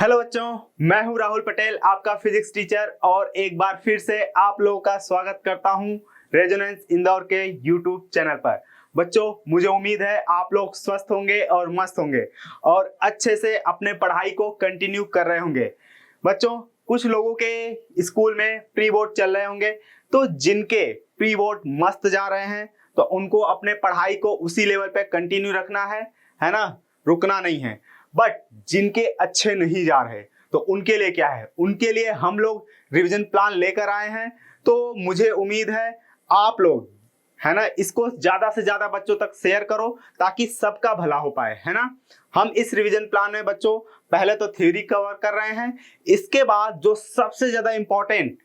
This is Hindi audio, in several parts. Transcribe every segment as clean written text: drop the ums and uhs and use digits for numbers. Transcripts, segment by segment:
हेलो बच्चों, मैं हूं राहुल पटेल, आपका फिजिक्स टीचर, और एक बार फिर से आप लोगों का स्वागत करता हूं रेजोनेंस इंदौर के यूट्यूब चैनल पर। बच्चों, मुझे उम्मीद है आप लोग स्वस्थ होंगे और मस्त होंगे और अच्छे से अपने पढ़ाई को कंटिन्यू कर रहे होंगे। बच्चों, कुछ लोगों के स्कूल में प्री बोर्ड चल रहे होंगे, तो जिनके प्री बोर्ड मस्त जा रहे हैं तो उनको अपने पढ़ाई को उसी लेवल पे कंटिन्यू रखना है ना, रुकना नहीं है। बट जिनके अच्छे नहीं जा रहे तो उनके लिए क्या है, उनके लिए हम लोग रिवीजन प्लान लेकर आए हैं। तो मुझे उम्मीद है आप लोग, है ना, इसको ज्यादा से ज्यादा बच्चों तक शेयर करो ताकि सबका भला हो पाए, है ना। हम इस रिवीजन प्लान में बच्चों पहले तो थ्योरी कवर कर रहे हैं, इसके बाद जो सबसे ज्यादा इंपॉर्टेंट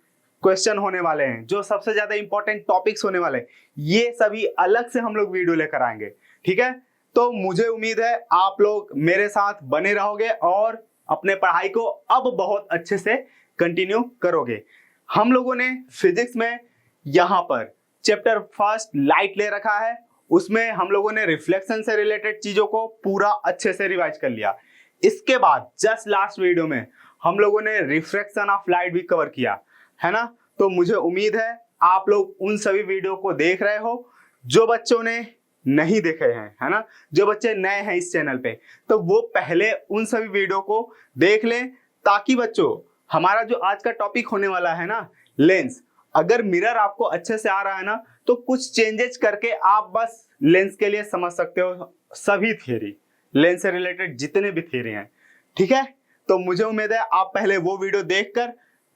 क्वेश्चन होने वाले हैं, जो सबसे ज्यादा इंपॉर्टेंट टॉपिक्स होने वाले हैं, ये सभी अलग से हम लोग वीडियो लेकर आएंगे। ठीक है, तो मुझे उम्मीद है आप लोग मेरे साथ बने रहोगे और अपने पढ़ाई को अब बहुत अच्छे से कंटिन्यू करोगे। हम लोगों ने फिजिक्स में यहाँ पर चैप्टर फर्स्ट लाइट ले रखा है, उसमें हम लोगों ने रिफ्लेक्शन से रिलेटेड चीजों को पूरा अच्छे से रिवाइज कर लिया। इसके बाद जस्ट लास्ट वीडियो में हम लोगों ने रिफ्रैक्शन ऑफ लाइट भी कवर किया, है ना। तो मुझे उम्मीद है आप लोग उन सभी वीडियो को देख रहे हो। जो बच्चों ने नहीं देखे हैं, है ना, जो बच्चे नए हैं इस चैनल पे, तो वो पहले उन सभी वीडियो को देख लें, ताकि बच्चों हमारा जो आज का टॉपिक होने वाला है ना, लेंस, अगर मिरर आपको अच्छे से आ रहा है ना, तो कुछ चेंजेस करके आप बस लेंस के लिए समझ सकते हो सभी थियरी, लेंस से रिलेटेड जितने भी थियरी हैं। ठीक है, तो मुझे उम्मीद है आप पहले वो वीडियो देखकर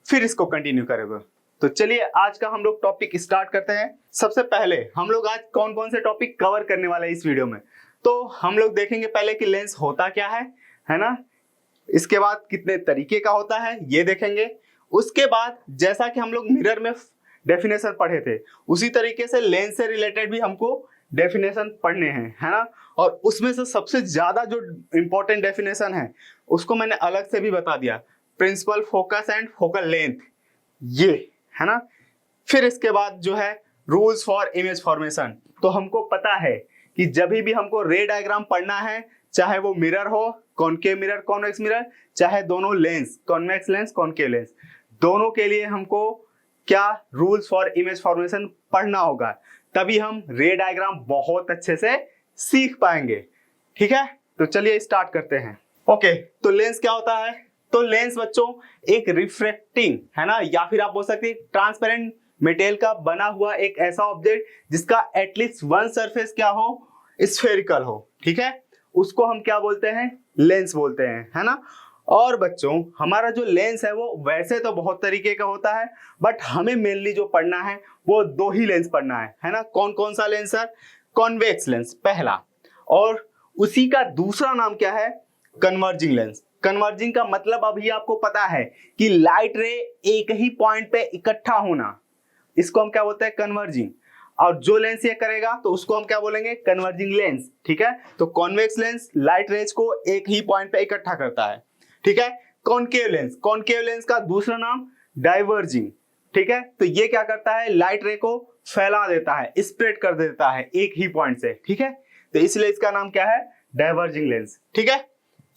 फिर इसको कंटिन्यू करोगे। तो चलिए आज का हम लोग टॉपिक स्टार्ट करते हैं। सबसे पहले हम लोग आज कौन कौन से टॉपिक कवर करने वाले हैं इस वीडियो में, तो हम लोग देखेंगे पहले कि लेंस होता क्या है ना। इसके बाद कितने तरीके का होता है ये देखेंगे। उसके बाद जैसा कि हम लोग मिरर में डेफिनेशन पढ़े थे, उसी तरीके से लेंस से रिलेटेड भी हमको डेफिनेशन पढ़ने हैं, है ना। और उसमें से सबसे ज्यादा जो इंपॉर्टेंट डेफिनेशन है उसको मैंने अलग से भी बता दिया, principal focus and focal length, ये, है ना। फिर इसके बाद जो है रूल्स फॉर इमेज फॉर्मेशन। तो हमको पता है कि जब भी हमको रे डायग्राम पढ़ना है, चाहे वो मिरर हो, कॉनकेव मिरर, कॉन्वेक्स मिरर, चाहे दोनों lens, convex lens, concave lens, दोनों के लिए हमको क्या रूल्स फॉर इमेज फॉर्मेशन पढ़ना होगा, तभी हम रे डायग्राम बहुत अच्छे से सीख पाएंगे। ठीक है, तो चलिए स्टार्ट करते हैं। ओके, तो लेंस क्या होता है? तो लेंस बच्चों एक रिफ्रैक्टिंग, है ना, या फिर आप बोल सकते हैं ट्रांसपेरेंट मटेरियल का बना हुआ एक ऐसा ऑब्जेक्ट जिसका एटलीस्ट वन सरफेस क्या हो, स्फेरिकल हो। ठीक है, उसको हम क्या बोलते हैं? लेंस बोलते हैं, है ना। और बच्चों हमारा जो लेंस है वो वैसे तो बहुत तरीके का होता है, बट हमें मेनली जो पढ़ना है वो दो ही लेंस पढ़ना है ना। कौन कौन सा लेंस है? कॉन्वेक्स लेंस पहला, और उसी का दूसरा नाम क्या है? Converging lens. कन्वर्जिंग का मतलब अभी आपको पता है कि लाइट रे एक ही पॉइंट पे इकट्ठा होना, इसको हम क्या बोलते हैं? कन्वर्जिंग। और जो लेंस ये करेगा तो उसको हम क्या बोलेंगे? Converging lens. ठीक है, तो कॉन्वेक्स लेंस लाइट रेज को एक ही पॉइंट पे इकट्ठा करता है। ठीक है, कॉनकेव लेंस, कॉनकेव लेंस का दूसरा नाम डाइवर्जिंग। ठीक है, तो ये क्या करता है? लाइट रे को फैला देता है, स्प्रेड कर देता है एक ही पॉइंट से। ठीक है, तो इसलिए इसका नाम क्या है? Diverging lens. ठीक है,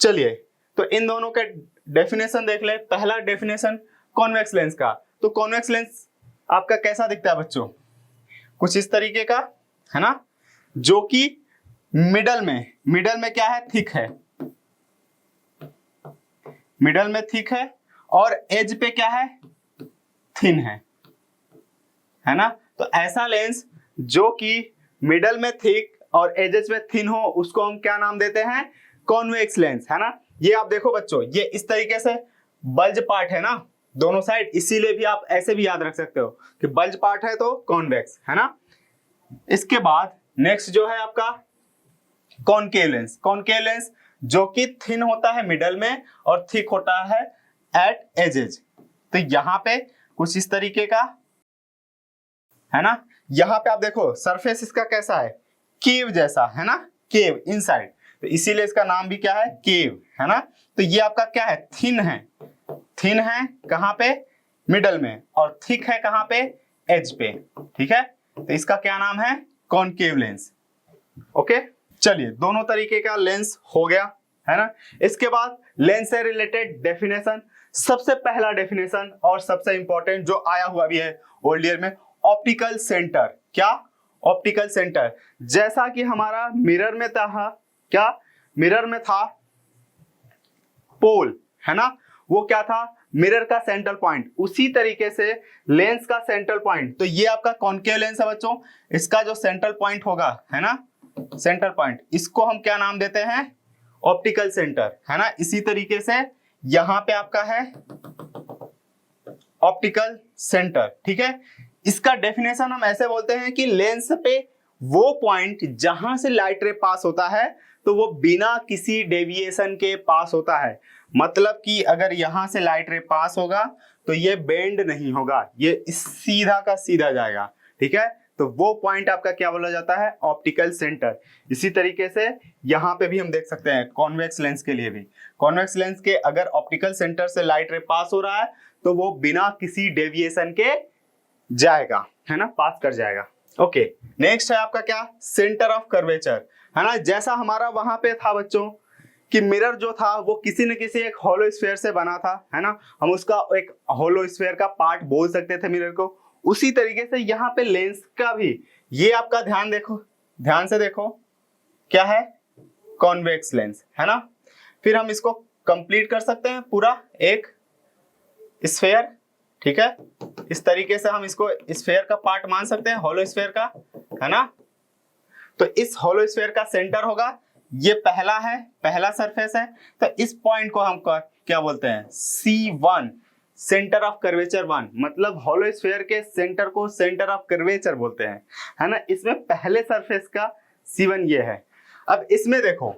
चलिए तो इन दोनों के डेफिनेशन देख ले। पहला डेफिनेशन कॉन्वेक्स लेंस का, तो कॉन्वेक्स लेंस आपका कैसा दिखता है बच्चों? कुछ इस तरीके का, है ना, जो कि मिडल में क्या है? थिक है, मिडल में थिक है, और एज पे क्या है? थिन है ना। तो ऐसा लेंस जो कि मिडल में थिक और एजेस में थिन हो, उसको हम क्या नाम देते हैं? कॉन्वेक्स लेंस, है ना। ये आप देखो बच्चों, ये इस तरीके से बल्ज पार्ट है ना दोनों साइड, इसीलिए भी आप ऐसे भी याद रख सकते हो कि बल्ज पार्ट है तो कॉन्वेक्स, है ना। इसके बाद नेक्स्ट जो है आपका कॉनकेव लेंस। कॉनकेव लेंस जो कि थिन होता है मिडल में और थिक होता है एट एजेज। तो यहां पे कुछ इस तरीके का, है ना। यहां पे आप देखो सरफेस इसका कैसा है? केव जैसा, है ना, केव इनसाइड, तो इसीलिए इसका नाम भी क्या है? केव, है ना। तो ये आपका क्या है? थिन है, थिन है कहां पे? मिडल में, और थिक है कहां पे? एज पे। ठीक है, तो इसका क्या नाम है? Concave lens. ओके, चलिए दोनों तरीके का लेंस हो गया। है ना। इसके बाद लेंस से रिलेटेड डेफिनेशन, सबसे पहला डेफिनेशन और सबसे इंपॉर्टेंट जो आया हुआ भी है ओल्ड ईयर में, ऑप्टिकल सेंटर। क्या? Optical centre. जैसा कि हमारा मिरर में था, क्या मिरर में था पोल, है ना, वो क्या था, मिरर का सेंट्रल पॉइंट, उसी तरीके से लेंस का सेंट्रल पॉइंट, तो ये आपका कॉन्केव लेंस है बच्चों, इसका जो सेंट्रल पॉइंट होगा, है ना, सेंट्रल पॉइंट, इसको हम क्या नाम देते हैं, ऑप्टिकल सेंटर, है ना। इसी तरीके से यहां पे आपका है ऑप्टिकल सेंटर, ठीक है। इसका डेफिनेशन हम ऐसे बोलते हैं कि लेंस पे वो पॉइंट जहां से लाइट रे पास होता है तो वो बिना किसी डेविएशन के पास होता है। मतलब कि अगर यहां से लाइट रे पास होगा तो ये बेंड नहीं होगा, ये सीधा का सीधा जाएगा, ठीक है। तो वो पॉइंट आपका क्या बोला जाता है, ऑप्टिकल सेंटर। इसी तरीके से यहां पे भी हम देख सकते हैं कॉन्वेक्स लेंस के लिए भी, कॉन्वेक्स लेंस के अगर ऑप्टिकल सेंटर से लाइट रे पास हो रहा है तो वो बिना किसी डेविएशन के जाएगा, है ना, पास कर जाएगा। ओके, नेक्स्ट है आपका क्या, सेंटर ऑफ कर्वेचर, है ना। जैसा हमारा वहां पे था बच्चों कि मिरर जो था वो किसी न किसी एक होलो स्फीयर से बना था, है ना, हम उसका एक होलो स्फीयर का पार्ट बोल सकते थे मिरर को। उसी तरीके से यहाँ पे लेंस का भी, ये आपका ध्यान देखो, ध्यान से देखो, क्या है, कॉन्वेक्स लेंस, है ना। फिर हम इसको कंप्लीट कर सकते हैं पूरा एक स्फीयर, ठीक है। इस तरीके से हम इसको स्फीयर का पार्ट मान सकते हैं, होलो स्फीयर का, है ना। तो इस होलो स्फीयर का सेंटर होगा, ये पहला है, पहला सरफेस है, तो इस पॉइंट को हम क्या बोलते हैं, C1, सेंटर ऑफ कर्वेचर 1, मतलब होलो स्फीयर के सेंटर को सेंटर ऑफ कर्वेचर बोलते हैं, है ना। इसमें पहले सरफेस का C1 ये है। अब इसमें देखो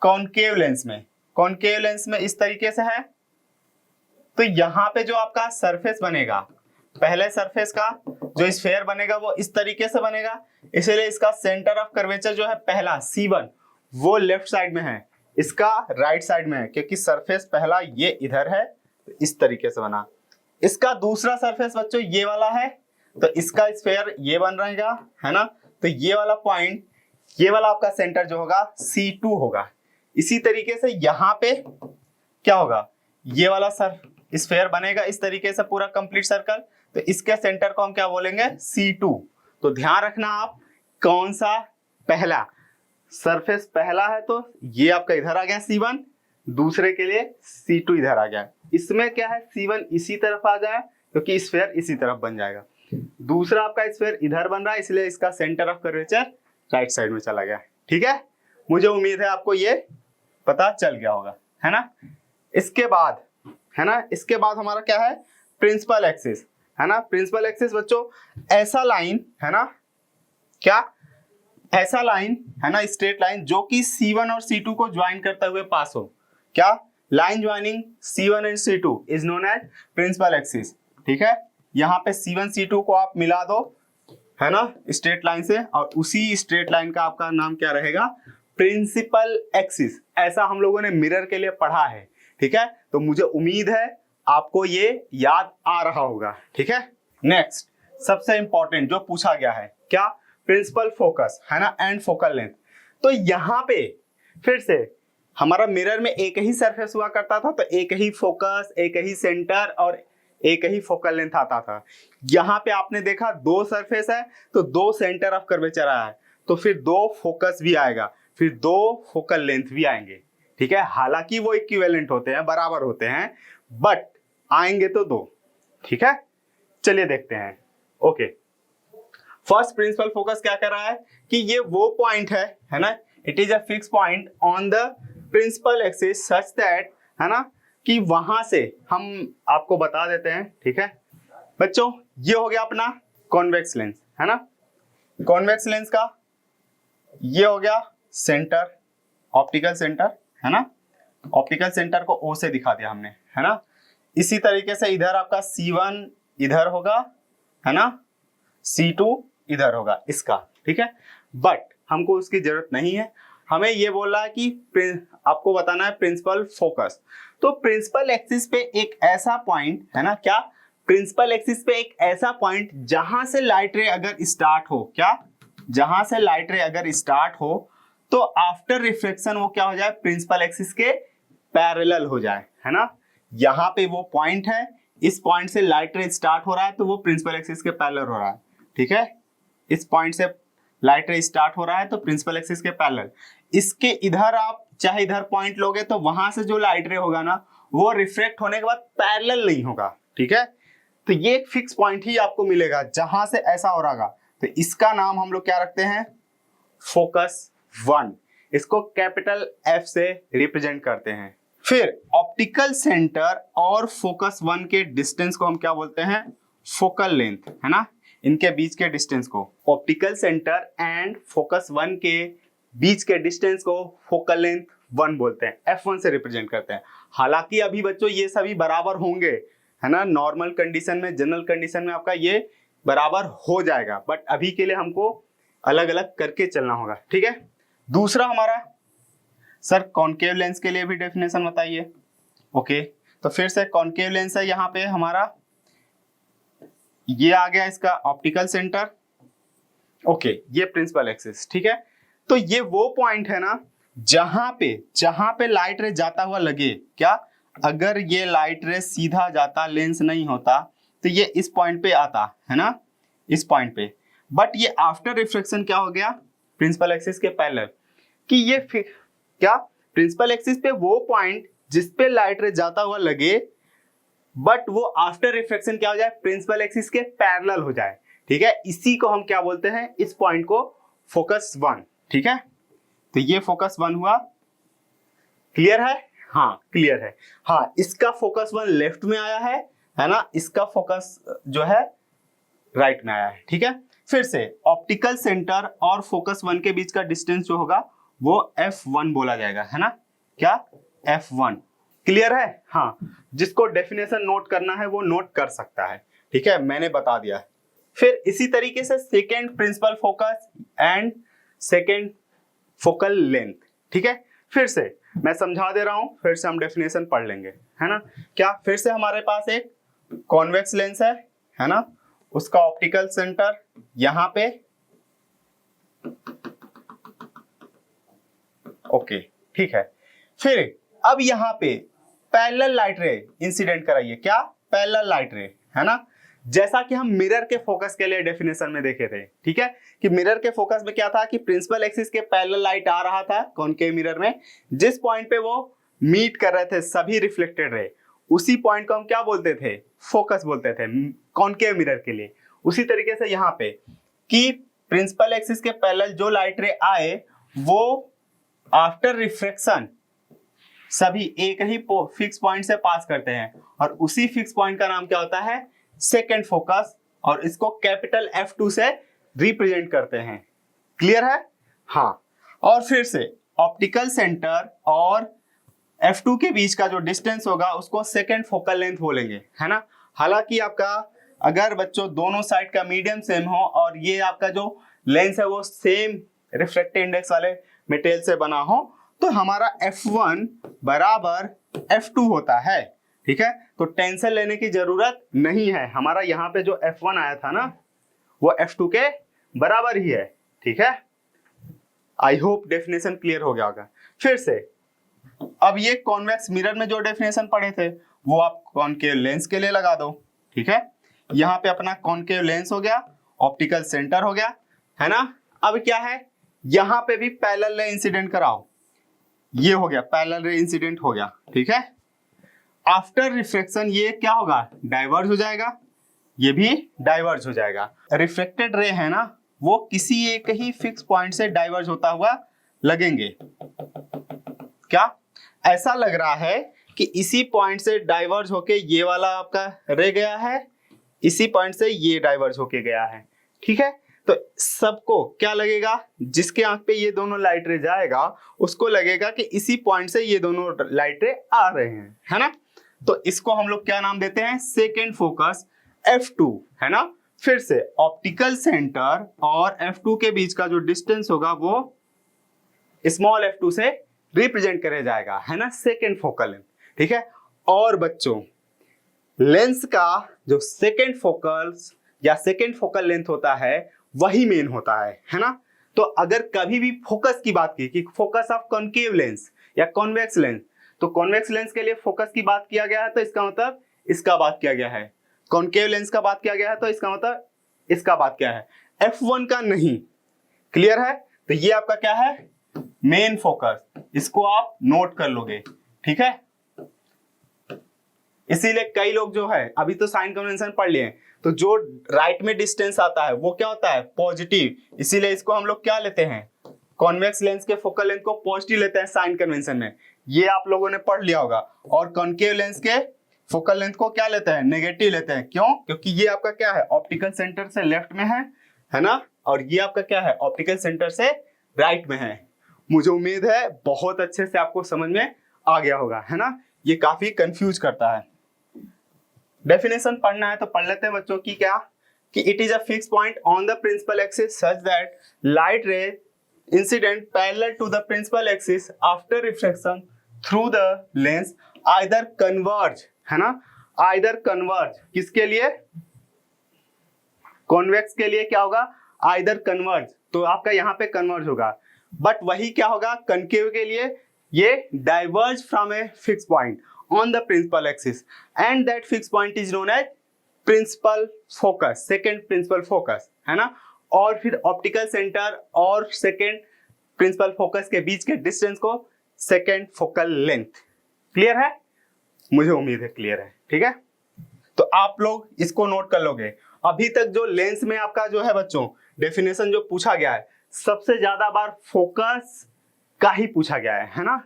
कॉनकेव लेंस में, कॉनकेव लेंस में इस तरीके से है, तो यहां पे जो आपका सरफेस बनेगा, पहले सरफेस का जो स्फीयर बनेगा वो इस तरीके से बनेगा, इसलिए इसका सेंटर ऑफ कर्वेचर जो है पहला C1 वो लेफ्ट साइड में है, इसका राइट साइड में है, क्योंकि सरफेस पहला ये इधर है, तो इस तरीके से बना। इसका दूसरा सरफेस बच्चों ये वाला है, तो इसका स्फीयर ये बन रहेगा, है ना। तो ये वाला पॉइंट, ये वाला आपका सेंटर जो होगा C2 होगा। इसी तरीके से यहाँ पे क्या होगा, ये वाला स्फीयर बनेगा इस तरीके से पूरा कंप्लीट सर्कल, तो इसके सेंटर को हम क्या बोलेंगे, C2। तो ध्यान रखना आप कौन सा पहला सरफेस पहला है, तो ये आपका इधर आ गया C1, दूसरे के लिए C2 इधर आ गया। इसमें क्या है, C1 इसी तरफ आ जाए क्योंकि स्फीयर इसी तरफ बन जाएगा, दूसरा आपका स्फीयर इधर बन रहा है, इसलिए इसका centre of curvature right side में चला गया, ठीक है। मुझे उम्मीद है आपको ये पता चल गया होगा, है ना। इसके बाद, है ना, इसके बाद हमारा क्या है, प्रिंसिपल एक्सिस, है ना। प्रिंसिपल एक्सिस बच्चों ऐसा लाइन, है ना, क्या, ऐसा लाइन, है ना, स्ट्रेट लाइन जो कि C1 और C2 को ज्वाइन करते हुए पास हो, क्या, line joining C1 and C2 is known as principal axis, ठीक है। यहाँ पे C1 C2 को आप मिला दो, है ना, स्ट्रेट लाइन से, और उसी स्ट्रेट लाइन का आपका नाम क्या रहेगा, प्रिंसिपल एक्सिस। ऐसा हम लोगों ने मिरर के लिए पढ़ा है, ठीक है। तो मुझे उम्मीद है आपको ये याद आ रहा होगा, ठीक है। नेक्स्ट सबसे इंपॉर्टेंट जो पूछा गया है, क्या, प्रिंसिपल फोकस, है ना, एंड फोकल लेंथ। तो यहाँ पे फिर से हमारा मिरर में एक ही सरफेस हुआ करता था, तो एक ही फोकस, एक ही सेंटर और एक ही फोकल लेंथ आता था। यहाँ पे आपने देखा दो सरफेस है तो दो सेंटर ऑफ कर्वेचर आया है, तो फिर दो फोकस भी आएगा, फिर दो फोकल लेंथ भी आएंगे, ठीक है। हालांकि वो इक्विवेलेंट होते हैं, बराबर होते हैं, बट आएंगे तो दो, ठीक है। चलिए देखते हैं। ओके, फर्स्ट प्रिंसिपल फोकस क्या कर रहा है कि ये वो पॉइंट है ना, it is a fix point on the principal axis such that, है ना, कि वहां से हम आपको बता देते हैं, ठीक है बच्चों। ये हो गया अपना कॉन्वेक्स लेंस, है ना, कॉन्वेक्स लेंस का ये हो गया सेंटर, ऑप्टिकल सेंटर, है ना। ऑप्टिकल सेंटर को O से दिखा दिया हमने, है ना। इसी तरीके से इधर आपका C1 इधर होगा, है ना, C2 इधर होगा इसका, ठीक है। बट हमको उसकी जरूरत नहीं है, हमें ये बोल रहा है कि आपको बताना है प्रिंसिपल फोकस। तो प्रिंसिपल एक्सिस पे एक ऐसा पॉइंट, है ना, क्या, प्रिंसिपल एक्सिस पे एक ऐसा पॉइंट जहां से लाइट रे अगर स्टार्ट हो, क्या, जहां से लाइट रे अगर स्टार्ट हो तो आफ्टर रिफ्लेक्शन वो क्या हो जाए, प्रिंसिपल एक्सिस के पैरेलल हो जाए, है ना। यहाँ पे वो पॉइंट है, इस पॉइंट से लाइट रे स्टार्ट हो रहा है तो वो प्रिंसिपल एक्सिस के पैरेलल हो रहा है, ठीक है। इस पॉइंट से लाइट रे स्टार्ट हो रहा है तो प्रिंसिपल एक्सिस के पैरेलल। इसके इधर आप चाहे इधर पॉइंट लोगे तो वहां से जो लाइट रे होगा ना वो रिफ्लेक्ट होने के बाद पैरेलल नहीं होगा, ठीक है। तो ये एक फिक्स पॉइंट ही आपको मिलेगा जहां से ऐसा हो रहा। तो इसका नाम हम लोग क्या रखते हैं, फोकस 1। इसको कैपिटल F से रिप्रेजेंट करते हैं। फिर ऑप्टिकल सेंटर और फोकस 1 के डिस्टेंस को हम क्या बोलते हैं, फोकल लेंथ, है ना। इनके बीच के डिस्टेंस को, ऑप्टिकल सेंटर एंड फोकस 1 के बीच के डिस्टेंस को फोकल लेंथ 1 बोलते हैं, F1 से रिप्रेजेंट करते हैं। हालांकि अभी बच्चों ये सभी बराबर होंगे, है ना। नॉर्मल कंडीशन में, जनरल कंडीशन में आपका ये बराबर हो जाएगा, बट अभी के लिए हमको अलग अलग करके चलना होगा, ठीक है। दूसरा हमारा, सर कॉनकेव लेंस के लिए भी डेफिनेशन बताइए। ओके, तो फिर से कॉनकेव लेंस है, यहाँ पे हमारा ये आ गया इसका ऑप्टिकल सेंटर, ओके, ये प्रिंसिपल एक्सिस, ठीक है। तो ये वो पॉइंट है ना जहां पे लाइट रे जाता हुआ लगे, क्या, अगर ये लाइट रे सीधा जाता, लेंस नहीं होता, तो ये इस पॉइंट पे आता, है ना, इस पॉइंट पे। बट ये आफ्टर रिफ्लेक्शन क्या हो गया, प्रिंसिपल एक्सिस के पैरेलल। कि ये क्या, प्रिंसिपल एक्सिस पे वो पॉइंट जिस पे लाइट रे जाता हुआ लगे, बट वो आफ्टर रिफ्लेक्शन क्या हो जाए, प्रिंसिपल एक्सिस के पैरेलल हो जाए, ठीक है। इसी को हम क्या बोलते हैं, इस पॉइंट को फोकस 1, ठीक है। तो ये फोकस 1 हुआ, क्लियर है, हाँ क्लियर है। हाँ, इसका फोकस 1 लेफ्ट में आया है ना, इसका फोकस जो है राइट में आया है, ठीक है। फिर से ऑप्टिकल सेंटर और फोकस 1 के बीच का डिस्टेंस जो होगा वो F1 बोला जाएगा, है ना, क्या, F1, क्लियर है। हाँ, जिसको डेफिनेशन नोट करना है वो नोट कर सकता है, ठीक है, मैंने बता दिया। फिर इसी तरीके से second principal focus and second focal length, ठीक है। फिर से मैं समझा दे रहा हूं, फिर से हम डेफिनेशन पढ़ लेंगे, है ना। क्या, फिर से हमारे पास एक कॉन्वेक्स लेंस है ना, उसका ऑप्टिकल सेंटर यहां पे, ओके, ठीक है। फिर अब यहां पे पैरेलल लाइट रे इंसिडेंट कराइए, क्या, पैरेलल लाइट रे, है ना। जैसा कि हम मिरर के फोकस के लिए डेफिनेशन में देखे थे, ठीक है, कि मिरर के फोकस में क्या था कि प्रिंसिपल एक्सिस के पैरेलल लाइट आ रहा था कॉनकेव मिरर में, जिस पॉइंट पे वो मीट कर रहे थे सभी रिफ्लेक्टेड रे, उसी पॉइंट को हम क्या बोलते थे, फोकस बोलते थे कॉनकेव मिरर के लिए। उसी तरीके से यहाँ पे कि प्रिंसिपल एक्सिस के पैरेलल जो लाइट रे आए वो आफ्टर रिफ्लेक्शन सभी एक ही फिक्स पॉइंट से पास करते हैं, और उसी फिक्स पॉइंट का नाम क्या होता है, सेकेंड फोकस, और इसको कैपिटल F2 से रिप्रेजेंट करते हैं, क्लियर है। हाँ, और फिर से ऑप्टिकल सेंटर और F2 के बीच का जो डिस्टेंस होगा उसको सेकेंड फोकल लेंथ बोलेंगे, है ना। हालांकि आपका अगर बच्चों दोनों साइड का मीडियम सेम हो और ये आपका जो लेंस है वो सेम रिफ्रैक्टिव इंडेक्स वाले मटेरियल से बना हो, तो हमारा F1 बराबर F2 होता है, ठीक है। तो टेंशन लेने की जरूरत नहीं है, हमारा यहाँ पे जो F1 आया था ना वो F2 के बराबर ही है, ठीक है। आई होप डेफिनेशन क्लियर हो गया होगा। फिर से अब ये कॉन्वेक्स मिरर में जो डेफिनेशन पढ़े थे वो आप कॉनकेव लेंस के लिए लगा दो, ठीक है। यहाँ पे अपना कॉनकेव लेंस हो गया, ऑप्टिकल सेंटर हो गया, है ना। अब क्या है, यहाँ पे भी पैरेलल रे इंसिडेंट कराओ, ये हो गया पैरेलल रे इंसिडेंट हो गया, ठीक है। आफ्टर रिफ्लेक्शन ये क्या होगा, डाइवर्ज हो जाएगा, ये भी डाइवर्ज हो जाएगा। रिफ्लेक्टेड रे है ना वो किसी एक ही फिक्स पॉइंट से डाइवर्ज होता हुआ लगेंगे, क्या, ऐसा लग रहा है कि इसी पॉइंट से डाइवर्ज होके ये वाला आपका रे गया है, इसी पॉइंट से ये डाइवर्ज होके गया है, ठीक है। तो सबको क्या लगेगा, जिसके आंख पे ये दोनों लाइट रे जाएगा उसको लगेगा कि इसी पॉइंट से ये दोनों लाइट रे आ रहे हैं, है ना। तो इसको हम लोग क्या नाम देते हैं, सेकेंड फोकस F2, है ना। फिर से ऑप्टिकल सेंटर और F2 के बीच का जो डिस्टेंस होगा वो स्मॉल f2 से रिप्रेजेंट करे जाएगा, है ना, सेकेंड फोकल लेंथ, ठीक है। और बच्चों लेंस का जो सेकेंड फोकल या सेकेंड फोकल लेंथ होता है वही मेन होता है ना। तो अगर कभी भी फोकस की बात की कि फोकस ऑफ कॉन्केव लेंस या कॉन्वेक्स लेंस, तो कॉन्वेक्स लेंस के लिए फोकस की बात किया गया है तो इसका मतलब इसका बात किया गया है। कॉन्केव लेंस का बात किया गया है तो इसका मतलब इसका बात क्या है, F1 का नहीं। क्लियर है? तो ये आपका क्या है, मेन फोकस, इसको आप नोट कर लोगे। ठीक है, इसीलिए कई लोग जो है अभी तो साइन कन्वेंशन पढ़ लिए, तो जो राइट में डिस्टेंस आता है वो क्या होता है, पॉजिटिव, इसीलिए इसको हम लोग क्या लेते हैं, कॉन्वेक्स लेंस के फोकल लेंथ को पॉजिटिव लेते हैं साइन कन्वेंशन में, ये आप लोगों ने पढ़ लिया होगा। और कॉन्केव लेंस के फोकल लेंथ को क्या लेते हैं, नेगेटिव लेते हैं। क्यों? क्योंकि ये आपका क्या है, ऑप्टिकल सेंटर से लेफ्ट में है ना, और ये आपका क्या है, ऑप्टिकल सेंटर से राइट में है। मुझे उम्मीद है बहुत अच्छे से आपको समझ में आ गया होगा, है ना। ये काफी कंफ्यूज करता है। डेफिनेशन पढ़ना है तो पढ़ लेते हैं बच्चों की, क्या कि it is a fix point on the principal axis such that light ray incident parallel to the principal axis after reflection through the lens either converge, है ना, आइदर कन्वर्ज, किसके लिए, कॉन्वेक्स के लिए क्या होगा, आइदर कन्वर्ज, तो आपका यहाँ पे कन्वर्ज होगा। बट वही क्या होगा, कनकेव के लिए ये diverge from a fix point on the principal axis and that fixed point is known as principal focus, second principal focus, है ना। और फिर ऑप्टिकल सेंटर और सेकेंड प्रिंसिपल फोकस के बीच के डिस्टेंस को सेकेंड फोकल लेंथ। क्लियर है? मुझे उम्मीद है क्लियर है। ठीक है, तो आप लोग इसको नोट कर लोगे। अभी तक जो लेंस में आपका जो है बच्चों डेफिनेशन जो पूछा गया है, सबसे ज्यादा बार फोकस का ही पूछा गया है ना।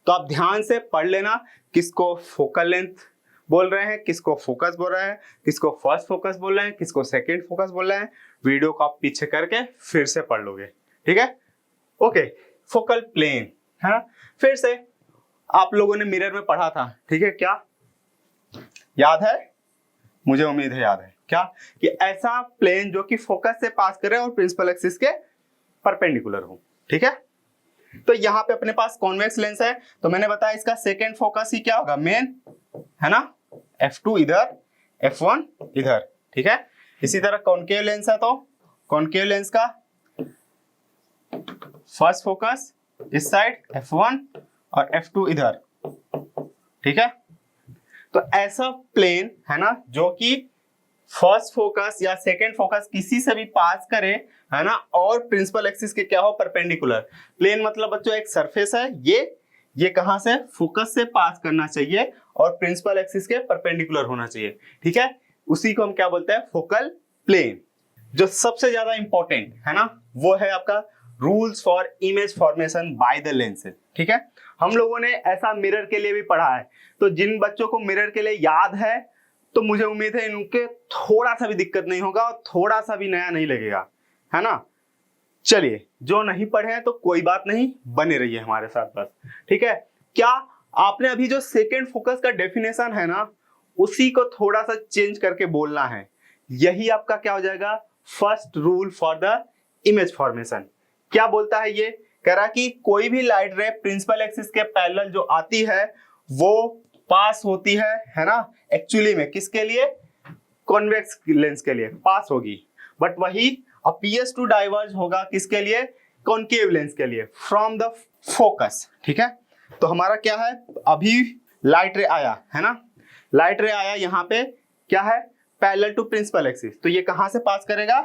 तो आप ध्यान से पढ़ लेना, किसको फोकल लेंथ बोल रहे हैं, किसको फोकस बोल रहे हैं, किसको फर्स्ट फोकस बोल रहे हैं, किसको सेकंड फोकस बोल रहे हैं। वीडियो को आप पीछे करके फिर से पढ़ लोगे। ठीक है, ओके। फोकल प्लेन, है ना, फिर से आप लोगों ने मिरर में पढ़ा था। ठीक है, क्या याद है? मुझे उम्मीद है याद है। क्या कि ऐसा प्लेन जो कि फोकस से पास करे और प्रिंसिपल एक्सिस के परपेंडिकुलर हो। ठीक है, तो यहाँ पे अपने पास कॉन्वेक्स लेंस है, तो मैंने बताया इसका सेकेंड फोकस ही क्या होगा, मेन, है ना, F2 इधर, F1 इधर। ठीक है, इसी तरह कॉन्केव लेंस है तो कॉन्केव लेंस का फर्स्ट फोकस इस साइड F1 और F2 इधर। ठीक है, तो ऐसा प्लेन है ना जो कि फर्स्ट फोकस या सेकेंड फोकस किसी से भी पास करे, है ना, और प्रिंसिपल एक्सिस के क्या हो, परपेंडिकुलर। प्लेन मतलब बच्चों एक सरफेस है, ये कहां से, फोकस से पास करना चाहिए और प्रिंसिपल एक्सिस के परपेंडिकुलर होना चाहिए। ठीक है, उसी को हम क्या बोलते हैं, फोकल प्लेन। जो सबसे ज्यादा इंपॉर्टेंट है ना, वो है आपका rules for image formation by the lenses. ठीक है, हम लोगों ने ऐसा मिरर के लिए भी पढ़ा है, तो जिन बच्चों को मिरर के लिए याद है तो मुझे उम्मीद है इनके थोड़ा सा भी दिक्कत नहीं होगा और थोड़ा सा भी नया नहीं लगेगा, है ना। चलिए, जो नहीं पढ़े हैं तो कोई बात नहीं, बने रहिए हमारे साथ बस। ठीक है, क्या आपने अभी जो सेकेंड फोकस का डेफिनेशन है ना, उसी को थोड़ा सा चेंज करके बोलना है। यही आपका क्या हो जाएगा, first rule for the image formation. क्या बोलता है ये, कह रहा कि कोई भी लाइट रे प्रिंसिपल एक्सिस के पैरेलल जो आती है वो पास होती है ना, एक्चुअली में किसके लिए, कॉन्वेक्स लेंस के लिए पास होगी, बट वही अपीयर्स टू डाइवर्ज होगा किसके लिए, कॉन्केव लेंस के लिए, फ्रॉम द फोकस। ठीक है, तो हमारा क्या है, अभी लाइट रे आया है ना, लाइट रे आया, यहाँ पे क्या है, पैरेलल टू प्रिंसिपल एक्सिस, तो ये कहां से पास करेगा,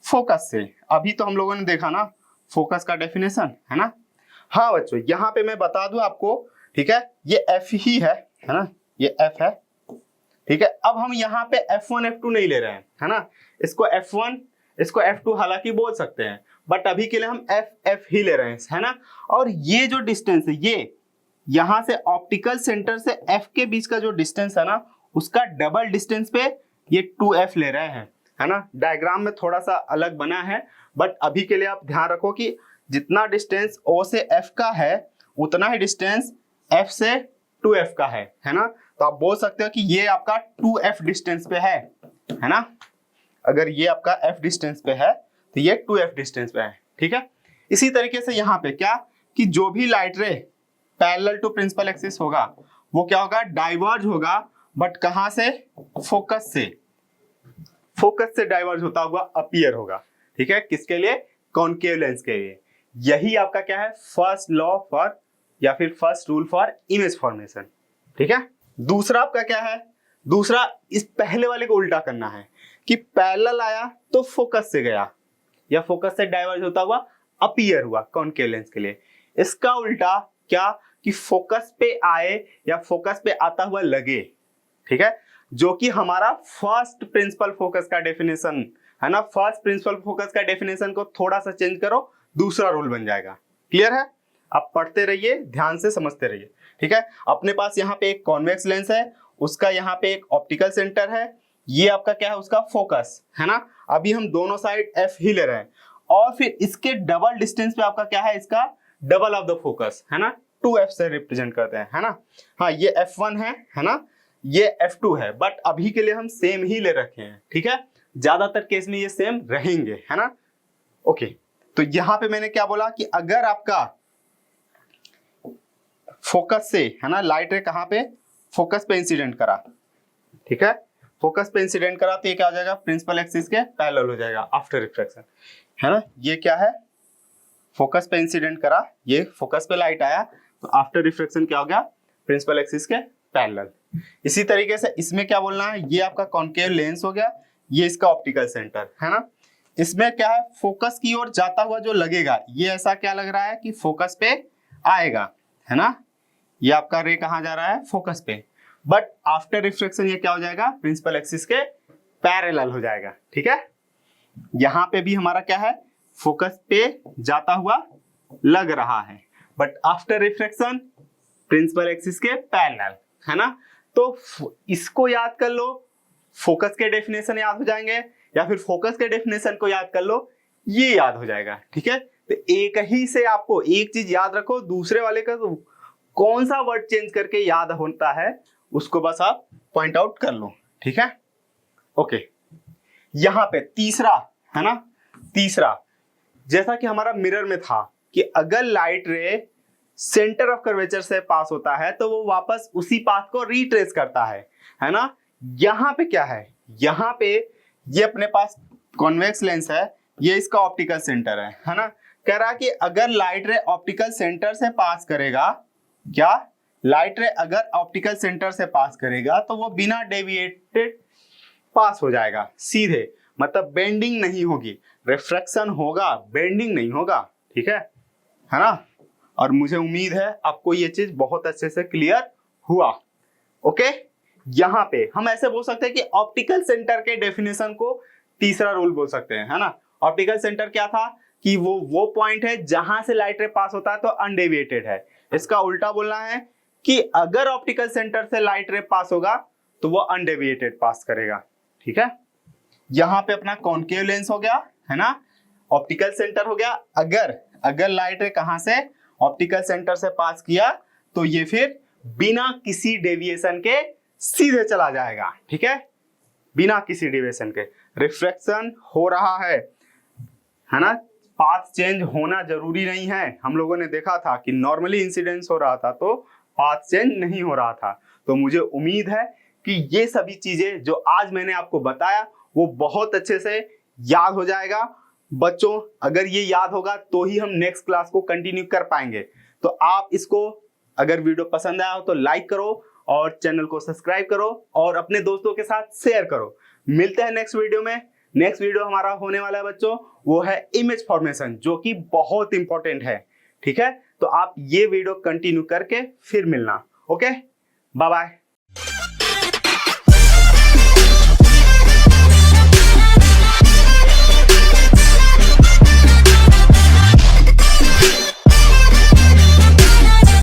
फोकस से। अभी तो हम लोगों ने देखा ना फोकस का डेफिनेशन, है ना। हाँ बच्चों, यहाँ पे मैं बता दूं आपको, ठीक है, ये F ही है ना, ये F है। ठीक है, अब हम यहाँ पे F1 F2 नहीं ले रहे हैं, है ना, इसको F1 इसको F2 हालांकि बोल सकते हैं, बट अभी के लिए हम F ही ले रहे हैं, है ना। और ये जो डिस्टेंस है, ये यहाँ से ऑप्टिकल सेंटर से F के बीच का जो डिस्टेंस है ना, उसका डबल डिस्टेंस पे ये 2F ले रहे हैं, है ना। डायग्राम में थोड़ा सा अलग बना है, बट अभी के लिए आप ध्यान रखो कि जितना डिस्टेंस O से F का है उतना ही डिस्टेंस F से 2F का है ना। तो आप बोल सकते हो कि ये आपका 2F डिस्टेंस पे है ना। अगर ये आपका F डिस्टेंस पे है तो ये 2F डिस्टेंस पे है। ठीक है, इसी तरीके से यहाँ पे क्या कि जो भी light ray parallel to principal axis होगा वो क्या होगा, डाइवर्ज होगा, बट कहां से, फोकस से डाइवर्ज होता हुआ अपीयर होगा। ठीक है, किसके लिए, कॉनकेव लेंस के लिए। यही आपका क्या है, फर्स्ट लॉ फॉर या फिर first rule for image formation. ठीक है, दूसरा आपका क्या है, दूसरा इस पहले वाले को उल्टा करना है कि पैरेलल आया तो फोकस से गया या फोकस से डाइवर्ज होता हुआ अपीयर हुआ कॉनकेव लेंस के लिए। इसका उल्टा क्या कि फोकस पे आए या फोकस पे आता हुआ लगे। ठीक है, जो कि हमारा फर्स्ट प्रिंसिपल फोकस का डेफिनेशन है ना। फर्स्ट प्रिंसिपल फोकस का डेफिनेशन को थोड़ा सा चेंज करो, दूसरा रूल बन जाएगा। क्लियर है, आप पढ़ते रहिए, ध्यान से समझते रहिए। ठीक है, अपने पास यहाँ पे एक कॉन्वेक्स लेंस है, उसका यहाँ पे एक ऑप्टिकल सेंटर है, ये आपका क्या है, उसका फोकस है ना। अभी हम दोनों साइड एफ ही ले रहे हैं और फिर इसके डबल डिस्टेंस पे आपका क्या है, इसका डबल ऑफ द फोकस है ना, 2f से रिप्रेजेंट करते हैं है ना। हाँ, ये f1 है ना, ये f2 है, बट अभी के लिए हम सेम ही ले रखे हैं। ठीक है, ज्यादातर केस में ये सेम रहेंगे है ना। ओके, तो यहां पे मैंने क्या बोला कि अगर आपका फोकस से है ना, लाइट रे कहां पे, फोकस पे इंसिडेंट करा। ठीक है, फोकस पे इंसिडेंट करा तो ये क्या हो जाएगा, प्रिंसिपल एक्सिस के पैरेलल हो जाएगा आफ्टर रिफ्रैक्शन है ना। ये क्या है, फोकस पे इंसिडेंट करा, ये फोकस पे लाइट आया तो आफ्टर रिफ्रैक्शन क्या हो गया, प्रिंसिपल एक्सिस के पैरेलल। इसी तरीके से इसमें क्या बोलना है, ये आपका कॉनकेव लेंस हो गया, ये इसका ऑप्टिकल सेंटर है ना। इसमें क्या है, फोकस की ओर जाता हुआ जो लगेगा, ये ऐसा क्या लग रहा है कि फोकस पे आएगा है ना। ये आपका रे कहाँ जा रहा है, फोकस पे, बट आफ्टर रिफ्रैक्शन ये क्या हो जाएगा, प्रिंसिपल एक्सिस के पैरेलल हो जाएगा। ठीक है, यहां पे भी हमारा क्या है, फोकस पे जाता हुआ लग रहा है, but after refraction principal axis के पैरेलल है ना। तो इसको याद कर लो, फोकस के डेफिनेशन याद हो जाएंगे, या फिर फोकस के डेफिनेशन को याद कर लो, ये याद हो जाएगा। ठीक है, तो एक ही से आपको एक चीज याद रखो, दूसरे वाले का तो कौन सा वर्ड चेंज करके याद होता है उसको बस आप पॉइंट आउट कर लो। ठीक है, ओके, यहां पे तीसरा है ना, तीसरा जैसा कि हमारा मिरर में था कि अगर लाइट रे सेंटर ऑफ कर्वेचर से पास होता है तो वो वापस उसी पाथ को रिट्रेस करता है ना। यहां पे क्या है, यहां पे ये अपने पास कॉन्वेक्स लेंस है, ये इसका ऑप्टिकल सेंटर है ना। कह रहा कि अगर लाइट रे ऑप्टिकल सेंटर से पास करेगा, क्या लाइट रे अगर ऑप्टिकल सेंटर से पास करेगा तो वो बिना डेविएटेड पास हो जाएगा सीधे, मतलब बेंडिंग नहीं होगी, रिफ्रैक्शन होगा, बेंडिंग नहीं होगा। ठीक है ना। और मुझे उम्मीद है आपको ये चीज बहुत अच्छे से क्लियर हुआ। ओके, यहां पे हम ऐसे बोल सकते हैं कि ऑप्टिकल सेंटर के डेफिनेशन को तीसरा रूल बोल सकते हैं है ना। ऑप्टिकल सेंटर क्या था कि वो पॉइंट है जहां से लाइट रे पास होता है तो अनडेविएटेड है। इसका उल्टा बोलना है कि अगर ऑप्टिकल सेंटर से लाइट रे पास होगा तो वो अनडेविएटेड पास करेगा। ठीक है, यहां पे अपना कॉनकेव लेंस हो गया है ना, ऑप्टिकल सेंटर हो गया। अगर लाइट रे कहां से, ऑप्टिकल सेंटर से पास किया तो ये फिर बिना किसी डेविएशन के सीधे चला जाएगा। ठीक है, बिना किसी डेविएशन के रिफ्रैक्शन हो रहा है ना। पाथ चेंज होना जरूरी नहीं है, हम लोगों ने देखा था कि नॉर्मली इंसिडेंस हो रहा था तो पाथ चेंज नहीं हो रहा था। तो मुझे उम्मीद है कि ये सभी चीजें जो आज मैंने आपको बताया वो बहुत अच्छे से याद हो जाएगा। बच्चों, अगर ये याद होगा तो ही हम नेक्स्ट क्लास को कंटिन्यू कर पाएंगे। तो आप इसको, अगर वीडियो पसंद आया हो तो लाइक करो और चैनल को सब्सक्राइब करो और अपने दोस्तों के साथ शेयर करो। मिलते हैं नेक्स्ट वीडियो में। नेक्स्ट वीडियो हमारा होने वाला है बच्चों, वो है इमेज फॉर्मेशन, जो कि बहुत इंपॉर्टेंट है। ठीक है, तो आप ये वीडियो कंटिन्यू करके फिर मिलना। Okay, bye bye.